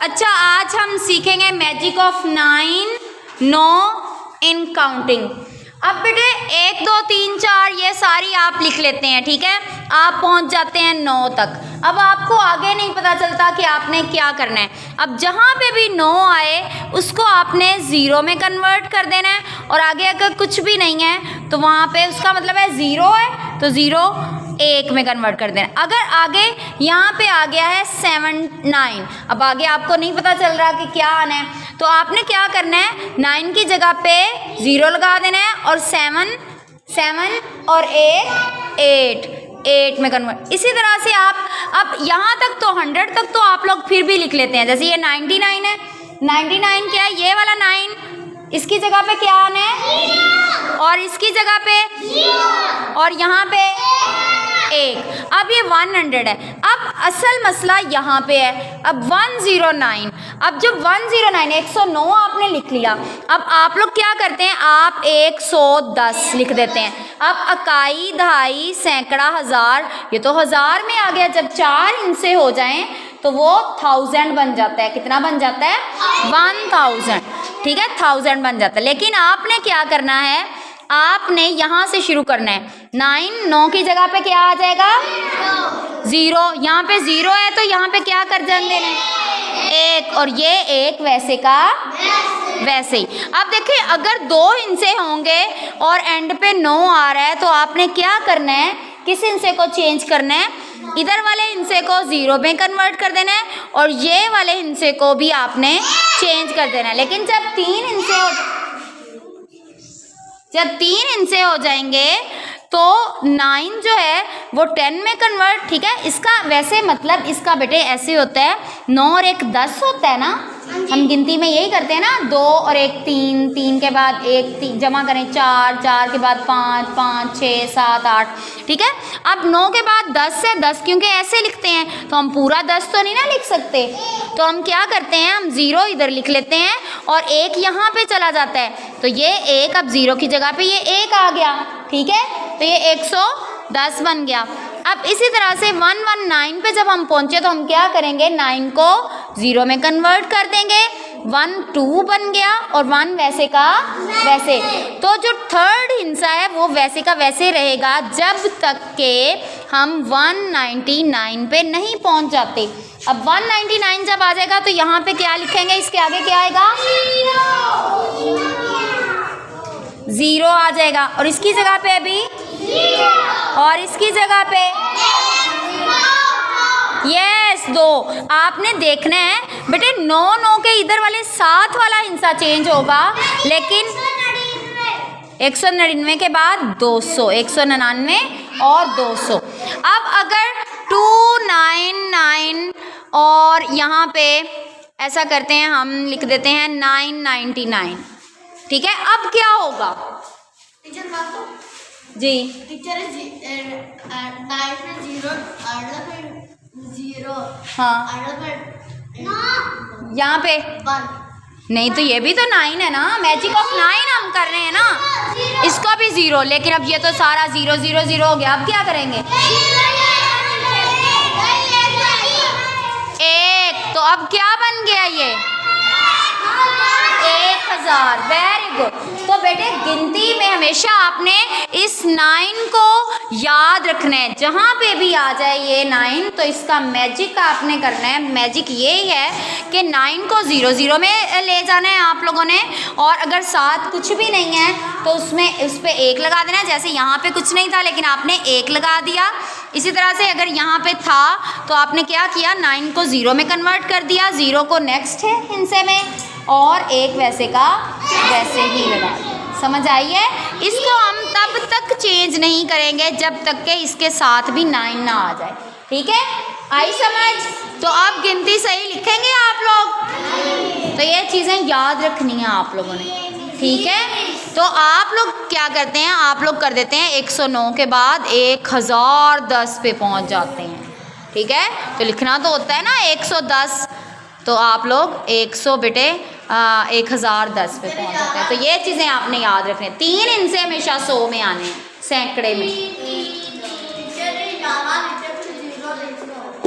अच्छा, आज हम सीखेंगे मैजिक ऑफ 9 इन काउंटिंग। अब बेटे 1 2 3 4 ये सारी आप लिख लेते हैं, ठीक है। आप पहुंच जाते हैं 9 तक। अब आपको आगे नहीं पता चलता कि आपने क्या करना है। अब जहाँ पे भी 9 आए उसको आपने 0 में कन्वर्ट कर देना है, और आगे अगर कुछ भी नहीं है तो वहाँ पे उसका मतलब है 0 है तो 0 1 में कन्वर्ट कर देना। अगर आगे यहाँ पे आ गया है 7 9, अब आगे आपको नहीं पता चल रहा कि क्या आना है, तो आपने क्या करना है, 9 की जगह पे 0 लगा देना है, और 7 और 8 में कन्वर्ट। इसी तरह से आप अब यहाँ तक तो 100 तक तो आप लोग फिर भी लिख लेते हैं। जैसे ये 99 है, 99 क्या है, ये वाला 9, इसकी जगह पे क्या आना है, और इसकी जगह पे, और यहाँ पे 1। अब ये 100 है। अब असल मसला यहाँ पे है। अब 109, अब जब 109 109 आपने लिख लिया, अब आप लोग क्या करते हैं, आप 110 लिख देते हैं। अब इकाई, दहाई, सैकड़ा, हजार, ये तो हजार में आ गया। जब 4 इनसे हो जाएं तो वो 1000 बन जाता है। कितना बन जाता है, 1000, ठीक है, 1000 बन जाता है। लेकिन आपने क्या करना है, आपने यहाँ से शुरू करना है। 9 की जगह पे क्या आ जाएगा, 0। यहाँ पे 0 है तो यहाँ पे क्या कर देना है, 1, और ये 1 वैसे का वैसे ही। अब देखिए अगर 2 हिस्से होंगे और एंड पे 9 आ रहा है तो आपने क्या करना है, किस हिस्से को चेंज करना है, इधर वाले हिस्से को 0 में कन्वर्ट कर देना है, और ये वाले हिस्से को भी आपने चेंज कर देना है। लेकिन जब 3 हिस्से हो जाएंगे तो 9 जो है वो 10 में कन्वर्ट, ठीक है। इसका वैसे मतलब इसका बेटे ऐसे होता है, 9 और 1 10 होता है ना, हम गिनती में यही करते हैं ना, 2 और 1 3, 3 के बाद 1 जमा करें 4, 4 के बाद 5, 5 6 7 8, ठीक है। अब 9 के बाद 10 है, 10 क्योंकि ऐसे लिखते हैं तो हम पूरा 10 तो नहीं ना लिख सकते, तो हम क्या करते हैं, हम 0 इधर लिख लेते हैं और 1 यहाँ पे चला जाता है, तो ये 1 अब 0 की जगह पे ये 1 आ गया, ठीक है, तो ये 110 बन गया। अब इसी तरह से 119 पे जब हम पहुंचे तो हम क्या करेंगे, 9 को 0 में कन्वर्ट कर देंगे, 1 2 बन गया, और 1 वैसे का वैसे। तो जो थर्ड हिस्सा है वो वैसे का वैसे रहेगा जब तक के हम 199 पे नहीं पहुंच जाते। अब 199 जब आ जाएगा तो यहाँ पे क्या लिखेंगे, इसके आगे क्या आएगा, 0 आ जाएगा, और इसकी जगह पे अभी, और इसकी जगह पे यस 2। आपने देखना है बेटे 9 के इधर वाले 7 वाला हिस्सा चेंज होगा, लेकिन 199 के बाद 200, 199 और 200। अब अगर 299 और यहाँ पे ऐसा करते हैं, हम लिख देते हैं 999, ठीक है। अब क्या होगा जी, टीचर 0 हाँ यहाँ पे नहीं, तो ये भी तो 9 है ना, मैजिक ऑफ 9 हम कर रहे हैं ना, इसका भी 0, लेकिन अब ये तो सारा 0 0 0 हो गया। अब क्या करेंगे, 1, तो अब क्या बन गया ये 1000, वेरी गुड। तो बेटे गिनती में हमेशा आपने इस 9 को याद रखना है, जहाँ पे भी आ जाए ये 9 तो इसका मैजिक आपने करना है। मैजिक ये है कि 9 को 0 0 में ले जाना है आप लोगों ने, और अगर साथ कुछ भी नहीं है तो उसमें उस पर 1 लगा देना है। जैसे यहाँ पे कुछ नहीं था लेकिन आपने 1 लगा दिया। इसी तरह से अगर यहाँ पे था तो आपने क्या किया, 9 को 0 में कन्वर्ट कर दिया, 0 को नेक्स्ट है हिस्से में, और 1 वैसे का वैसे ही लगा दिया। समझ आई है? इसको हम तब तक चेंज नहीं करेंगे जब तक के इसके साथ भी 9 ना आ जाए, ठीक है। आई समझ? तो आप गिनती सही लिखेंगे आप लोग, तो ये चीज़ें याद रखनी है आप लोगों ने, ठीक है। तो आप लोग क्या करते हैं, आप लोग कर देते हैं 109 के बाद 1010 पे पहुंच जाते हैं, ठीक है। तो लिखना तो होता है ना 110, तो आप लोग 100 बेटे 1010 पे पहुंच जाते हैं। तो ये चीज़ें आपने याद रखनी है। 3 इनसे हमेशा 100 में आने हैं, सैकड़े में।